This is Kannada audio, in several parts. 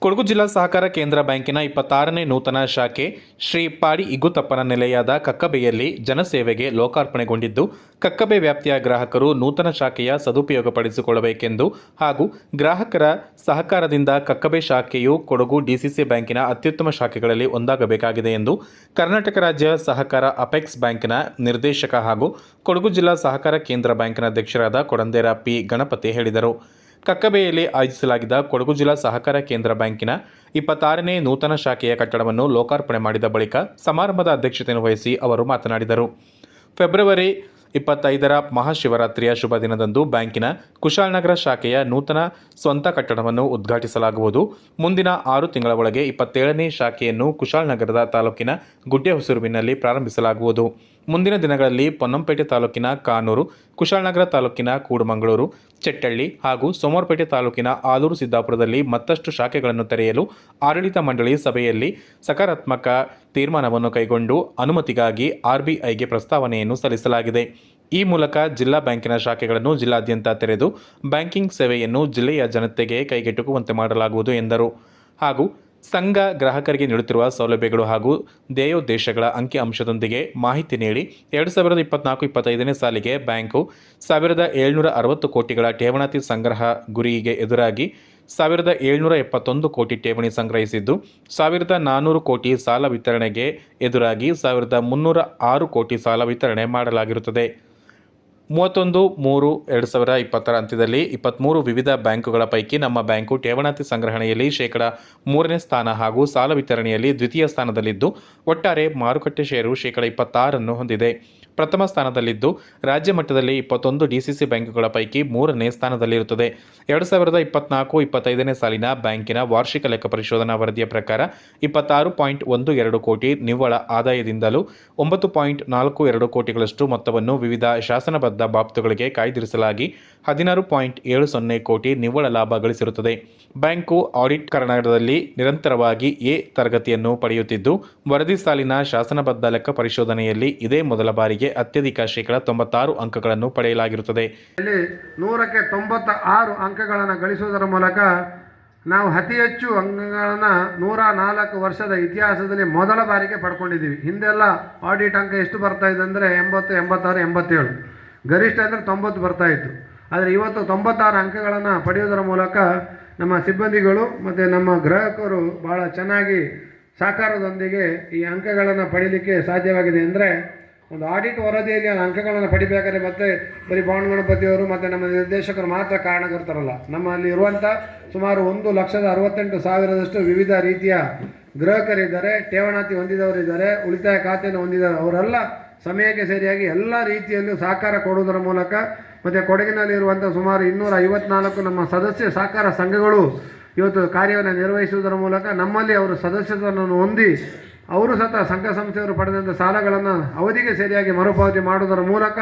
ಕೊಡಗು ಜಿಲ್ಲಾ ಸಹಕಾರ ಕೇಂದ್ರ ಬ್ಯಾಂಕಿನ 26ನೇ ನೂತನ ಶಾಖೆ ಶ್ರೀ ಪಾಡಿ ಇಗ್ಗುತ್ತಪ್ಪನ ನೆಲೆಯಾದ ಕಕ್ಕಬೆಯಲ್ಲಿ ಜನಸೇವೆಗೆ ಲೋಕಾರ್ಪಣೆಗೊಂಡಿದ್ದು, ಕಕ್ಕಬೆ ವ್ಯಾಪ್ತಿಯ ಗ್ರಾಹಕರು ನೂತನ ಶಾಖೆಯ ಸದುಪಯೋಗಪಡಿಸಿಕೊಳ್ಳಬೇಕೆಂದು ಹಾಗೂ ಗ್ರಾಹಕರ ಸಹಕಾರದಿಂದ ಕಕ್ಕಬೆ ಶಾಖೆಯು ಕೊಡಗು ಡಿಸಿಸಿ ಬ್ಯಾಂಕಿನ ಅತ್ಯುತ್ತಮ ಶಾಖೆಗಳಲ್ಲಿ ಒಂದಾಗಬೇಕಾಗಿದೆ ಎಂದು ಕರ್ನಾಟಕ ರಾಜ್ಯ ಸಹಕಾರ ಅಪೆಕ್ಸ್ ಬ್ಯಾಂಕಿನ ನಿರ್ದೇಶಕ ಹಾಗೂ ಕೊಡಗು ಜಿಲ್ಲಾ ಸಹಕಾರ ಕೇಂದ್ರ ಬ್ಯಾಂಕಿನ ಅಧ್ಯಕ್ಷರಾದ ಕೊಡಂದೇರ ಪಿ ಗಣಪತಿ ಹೇಳಿದರು. ಕಕ್ಕಬೆಯಲ್ಲಿ ಆಯೋಜಿಸಲಾಗಿದ್ದ ಕೊಡಗು ಜಿಲ್ಲಾ ಸಹಕಾರ ಕೇಂದ್ರ ಬ್ಯಾಂಕಿನ 26ನೇ ನೂತನ ಶಾಖೆಯ ಕಟ್ಟಡವನ್ನು ಲೋಕಾರ್ಪಣೆ ಮಾಡಿದ ಬಳಿಕ ಸಮಾರಂಭದ ಅಧ್ಯಕ್ಷತೆಯನ್ನು ವಹಿಸಿ ಅವರು ಮಾತನಾಡಿದರು. ಫೆಬ್ರವರಿ 25ರ ಮಹಾಶಿವರಾತ್ರಿಯ ಶುಭ ದಿನದಂದು ಬ್ಯಾಂಕಿನ ಕುಶಾಲನಗರ ಶಾಖೆಯ ನೂತನ ಸ್ವಂತ ಕಟ್ಟಡವನ್ನು ಉದ್ಘಾಟಿಸಲಾಗುವುದು. ಮುಂದಿನ 6 ತಿಂಗಳ ಒಳಗೆ 27ನೇ ಶಾಖೆಯನ್ನು ಕುಶಾಲನಗರದ ತಾಲೂಕಿನ ಗುಡ್ಡೆಹೊಸೂರಿನಲ್ಲಿ ಪ್ರಾರಂಭಿಸಲಾಗುವುದು. ಮುಂದಿನ ದಿನಗಳಲ್ಲಿ ಪೊನ್ನಂಪೇಟೆ ತಾಲೂಕಿನ ಕಾನೂರು, ಕುಶಾಲನಗರ ತಾಲೂಕಿನ ಕೂಡುಮಂಗಳೂರು, ಚೆಟ್ಟಳ್ಳಿ ಹಾಗೂ ಸೋಮವಾರಪೇಟೆ ತಾಲೂಕಿನ ಆಲೂರು ಸಿದ್ದಾಪುರದಲ್ಲಿ ಮತ್ತಷ್ಟು ಶಾಖೆಗಳನ್ನು ತೆರೆಯಲು ಆಡಳಿತ ಮಂಡಳಿ ಸಭೆಯಲ್ಲಿ ಸಕಾರಾತ್ಮಕ ತೀರ್ಮಾನವನ್ನು ಕೈಗೊಂಡು ಅನುಮತಿಗಾಗಿ ಆರ್ಬಿಐಗೆ ಪ್ರಸ್ತಾವನೆಯನ್ನು ಸಲ್ಲಿಸಲಾಗಿದೆ. ಈ ಮೂಲಕ ಜಿಲ್ಲಾ ಬ್ಯಾಂಕಿನ ಶಾಖೆಗಳನ್ನು ಜಿಲ್ಲಾದ್ಯಂತ ತೆರೆದು ಬ್ಯಾಂಕಿಂಗ್ ಸೇವೆಯನ್ನು ಜಿಲ್ಲೆಯ ಜನತೆಗೆ ಕೈಗೆಟುಕುವಂತೆ ಮಾಡಲಾಗುವುದು ಎಂದರು. ಹಾಗೂ ಸಂಘ ಗ್ರಾಹಕರಿಗೆ ನೀಡುತ್ತಿರುವ ಸೌಲಭ್ಯಗಳು ಹಾಗೂ ಧ್ಯೇಯೋದ್ದೇಶಗಳ ಅಂಕಿಅಂಶದೊಂದಿಗೆ ಮಾಹಿತಿ ನೀಡಿ 2024-25ನೇ ಸಾಲಿಗೆ ಬ್ಯಾಂಕು 1760 ಕೋಟಿಗಳ ಠೇವಣಿ ಸಂಗ್ರಹ ಗುರಿಗೆ ಎದುರಾಗಿ 1771 ಕೋಟಿ ಠೇವಣಿ ಸಂಗ್ರಹಿಸಿದ್ದು, 1400 ಕೋಟಿ ಸಾಲ ವಿತರಣೆಗೆ ಎದುರಾಗಿ 1306 ಕೋಟಿ ಸಾಲ ವಿತರಣೆ ಮಾಡಲಾಗಿರುತ್ತದೆ. 31/3/2020 ಅಂತ್ಯದಲ್ಲಿ 23 ವಿವಿಧ ಬ್ಯಾಂಕುಗಳ ಪೈಕಿ ನಮ್ಮ ಬ್ಯಾಂಕು ಠೇವಣಿ ಸಂಗ್ರಹಣೆಯಲ್ಲಿ ಶೇಕಡಾ 3ನೇ ಸ್ಥಾನ ಹಾಗೂ ಸಾಲ ವಿತರಣೆಯಲ್ಲಿ ದ್ವಿತೀಯ ಸ್ಥಾನದಲ್ಲಿದ್ದು, ಒಟ್ಟಾರೆ ಮಾರುಕಟ್ಟೆ ಷೇರು ಶೇಕಡಾ 26 ಹೊಂದಿದೆ. ಪ್ರಥಮ ಸ್ಥಾನದಲ್ಲಿದ್ದು, ರಾಜ್ಯ ಮಟ್ಟದಲ್ಲಿ 21 ಡಿಸಿಸಿ ಬ್ಯಾಂಕುಗಳ ಪೈಕಿ 3ನೇ ಸ್ಥಾನದಲ್ಲಿರುತ್ತದೆ. 2024-25ನೇ ಸಾಲಿನ ಬ್ಯಾಂಕಿನ ವಾರ್ಷಿಕ ಲೆಕ್ಕ ಪರಿಶೋಧನಾ ವರದಿಯ ಪ್ರಕಾರ 26.12 ಕೋಟಿ ನಿವ್ವಳ ಆದಾಯದಿಂದಲೂ 9.42 ಕೋಟಿಗಳಷ್ಟು ಮೊತ್ತವನ್ನು ವಿವಿಧ ಶಾಸನಬದ್ಧ ಬಾಬ್ತುಗಳಿಗೆ ಕಾಯ್ದಿರಿಸಲಾಗಿ 16.70 ಕೋಟಿ ನಿವ್ವಳ ಲಾಭ ಗಳಿಸಿರುತ್ತದೆ. ಬ್ಯಾಂಕು ಆಡಿಟ್ ಕರ್ನಾಟಕದಲ್ಲಿ ನಿರಂತರವಾಗಿ ಎ ತರಗತಿಯನ್ನು ಪಡೆಯುತ್ತಿದ್ದು, ವರದಿ ಸಾಲಿನ ಶಾಸನಬದ್ಧ ಲೆಕ್ಕ ಪರಿಶೋಧನೆಯಲ್ಲಿ ಇದೇ ಮೊದಲ ಬಾರಿಗೆ ಅತ್ಯಧಿಕ ಶೇಕಡಾ 96 ಅಂಕಗಳನ್ನು ಪಡೆಯಲಾಗಿರುತ್ತದೆ. 100ಕ್ಕೆ 96 ಅಂಕಗಳನ್ನು ಗಳಿಸುವುದರ ಮೂಲಕ ನಾವು ಅತಿ ಹೆಚ್ಚು ಅಂಕಗಳನ್ನು 104 ವರ್ಷದ ಇತಿಹಾಸದಲ್ಲಿ ಮೊದಲ ಬಾರಿಗೆ ಪಡ್ಕೊಂಡಿದ್ದೀವಿ. ಹಿಂದೆಲ್ಲ ಆಡಿಟ್ ಅಂಕ ಎಷ್ಟು ಬರ್ತಾ ಇದೆ ಅಂದರೆ 80, 86, 87, ಗರಿಷ್ಠ ಅಂದರೆ 90 ಬರ್ತಾ ಇತ್ತು. ಆದರೆ ಇವತ್ತು 96 ಅಂಕಗಳನ್ನು ಪಡೆಯುವುದರ ಮೂಲಕ ನಮ್ಮ ಸಿಬ್ಬಂದಿಗಳು ಮತ್ತು ನಮ್ಮ ಗ್ರಾಹಕರು ಭಾಳ ಚೆನ್ನಾಗಿ ಸಹಕಾರದೊಂದಿಗೆ ಈ ಅಂಕಗಳನ್ನು ಪಡೀಲಿಕ್ಕೆ ಸಾಧ್ಯವಾಗಿದೆ. ಅಂದರೆ ಒಂದು ಆಡಿಟ್ ವರದಿಯಲ್ಲಿ ಅಂಕಗಳನ್ನು ಪಡಿಬೇಕಾದ್ರೆ ಮತ್ತೆ ಬರೀ ಬಾಂಡ್ ಗಣಪತಿಯವರು ಮತ್ತು ನಮ್ಮ ನಿರ್ದೇಶಕರು ಮಾತ್ರ ಕಾರಣಕರ್ತರಲ್ಲ. ನಮ್ಮಲ್ಲಿ ಇರುವಂಥ ಸುಮಾರು 1,68,000 ವಿವಿಧ ರೀತಿಯ ಗ್ರಾಹಕರಿದ್ದಾರೆ, ಠೇವಣಿ ಹೊಂದಿದವರಿದ್ದಾರೆ, ಉಳಿತಾಯ ಖಾತೆಯನ್ನು ಹೊಂದಿದ್ದಾರೆ. ಅವರೆಲ್ಲ ಸಮಯಕ್ಕೆ ಸರಿಯಾಗಿ ಎಲ್ಲ ರೀತಿಯಲ್ಲೂ ಸಹಕಾರ ಕೊಡುವುದರ ಮೂಲಕ ಮತ್ತು ಕೊಡಗಿನಲ್ಲಿರುವಂಥ ಸುಮಾರು 254 ನಮ್ಮ ಸದಸ್ಯ ಸಹಕಾರ ಸಂಘಗಳು ಇವತ್ತು ಕಾರ್ಯವನ್ನು ನಿರ್ವಹಿಸುವುದರ ಮೂಲಕ ನಮ್ಮಲ್ಲಿ ಅವರು ಸದಸ್ಯತ್ವವನ್ನು ಹೊಂದಿ ಅವರು ಸಹ ಸಂಘ ಸಂಸ್ಥೆಯವರು ಪಡೆದಂಥ ಸಾಲಗಳನ್ನು ಅವಧಿಗೆ ಸರಿಯಾಗಿ ಮರುಪಾವತಿ ಮಾಡುವುದರ ಮೂಲಕ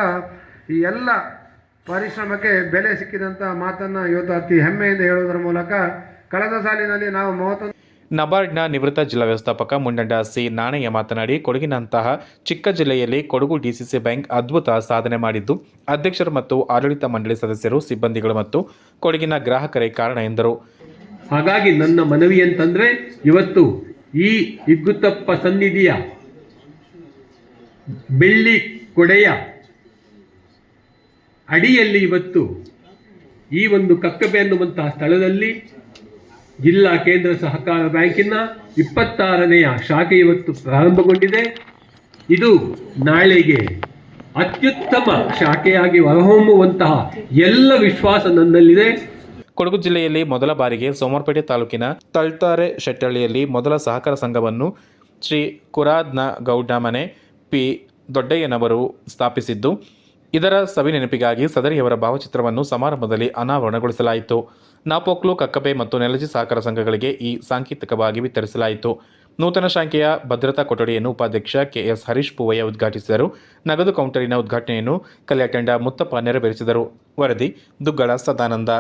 ಈ ಎಲ್ಲ ಪರಿಶ್ರಮಕ್ಕೆ ಬೆಲೆ ಸಿಕ್ಕಿದಂಥ ಮಾತನ್ನು ಇವತ್ತು ಅತಿ ಹೆಮ್ಮೆಯಿಂದ ಹೇಳುವುದರ ಮೂಲಕ ಕಳೆದ ಸಾಲಿನಲ್ಲಿ ನಾವು 31 ನಬಾರ್ಡ್ನ ನಿವೃತ್ತ ಜಿಲ್ಲಾ ವ್ಯವಸ್ಥಾಪಕ ಮುಂಡಂಡ ಸಿ ನಾಣಯ್ಯ ಮಾತನಾಡಿ, ಕೊಡಗಿನಂತಹ ಚಿಕ್ಕ ಜಿಲ್ಲೆಯಲ್ಲಿ ಕೊಡಗು ಡಿಸಿಸಿ ಬ್ಯಾಂಕ್ ಅದ್ಭುತ ಸಾಧನೆ ಮಾಡಿದ್ದು, ಅಧ್ಯಕ್ಷರು ಮತ್ತು ಆಡಳಿತ ಮಂಡಳಿ ಸದಸ್ಯರು, ಸಿಬ್ಬಂದಿಗಳು ಮತ್ತು ಕೊಡಗಿನ ಗ್ರಾಹಕರೇ ಕಾರಣ ಎಂದರು. ಹಾಗಾಗಿ ನನ್ನ ಮನವಿ ಅಂತಂದರೆ, ಇವತ್ತು ಈ ಇಗ್ಗುತ್ತಪ್ಪ ಸನ್ನಿಧಿಯ ಬೆಳ್ಳಿ ಕೊಡೆಯ ಅಡಿಯಲ್ಲಿ ಇವತ್ತು ಈ ಒಂದು ಕಕ್ಕಬೆ ಅನ್ನುವಂತಹ ಸ್ಥಳದಲ್ಲಿ ಜಿಲ್ಲಾ ಕೇಂದ್ರ ಸಹಕಾರ ಬ್ಯಾಂಕಿನ 26ನೇ ಶಾಖೆ ಇವತ್ತು ಪ್ರಾರಂಭಗೊಂಡಿದೆ. ಇದು ನಾಳೆಗೆ ಅತ್ಯುತ್ತಮ ಶಾಖೆಯಾಗಿ ಹೊರಹೊಮ್ಮುವಂತಹ ಎಲ್ಲ ವಿಶ್ವಾಸ ನನ್ನಲ್ಲಿದೆ. ಕೊಡಗು ಜಿಲ್ಲೆಯಲ್ಲಿ ಮೊದಲ ಬಾರಿಗೆ ಸೋಮವಾರಪೇಟೆ ತಾಲೂಕಿನ ತಳ್ತಾರೆ ಶೆಟ್ಟಳ್ಳಿಯಲ್ಲಿ ಮೊದಲ ಸಹಕಾರ ಸಂಘವನ್ನು ಶ್ರೀ ಕುರಾದ್ನ ಗೌಡಮನೆ ಪಿ ದೊಡ್ಡಯ್ಯನವರು ಸ್ಥಾಪಿಸಿದ್ದು, ಇದರ ಸವಿ ನೆನಪಿಗಾಗಿ ಸದರಿಯವರ ಭಾವಚಿತ್ರವನ್ನು ಸಮಾರಂಭದಲ್ಲಿ ಅನಾವರಣಗೊಳಿಸಲಾಯಿತು. ನಾಪೋಕ್ಲು, ಕಕ್ಕಬೆ ಮತ್ತು ನೆಲಜಿ ಸಹಕಾರ ಸಂಘಗಳಿಗೆ ಈ ಸಾಂಕೇತಿಕವಾಗಿ ವಿತರಿಸಲಾಯಿತು. ನೂತನ ಶಾಖೆಯ ಭದ್ರತಾ ಕೊಠಡಿಯನ್ನು ಉಪಾಧ್ಯಕ್ಷ ಕೆಎಸ್ ಹರೀಶ್ ಪೂವಯ್ಯ ಉದ್ಘಾಟಿಸಿದರು. ನಗದು ಕೌಂಟರಿನ ಉದ್ಘಾಟನೆಯನ್ನು ಕಲ್ಯಾಟಂಡ ಮುತ್ತಪ್ಪ ನೆರವೇರಿಸಿದರು. ವರದಿ ದುಗ್ಗಳ ಸದಾನಂದ.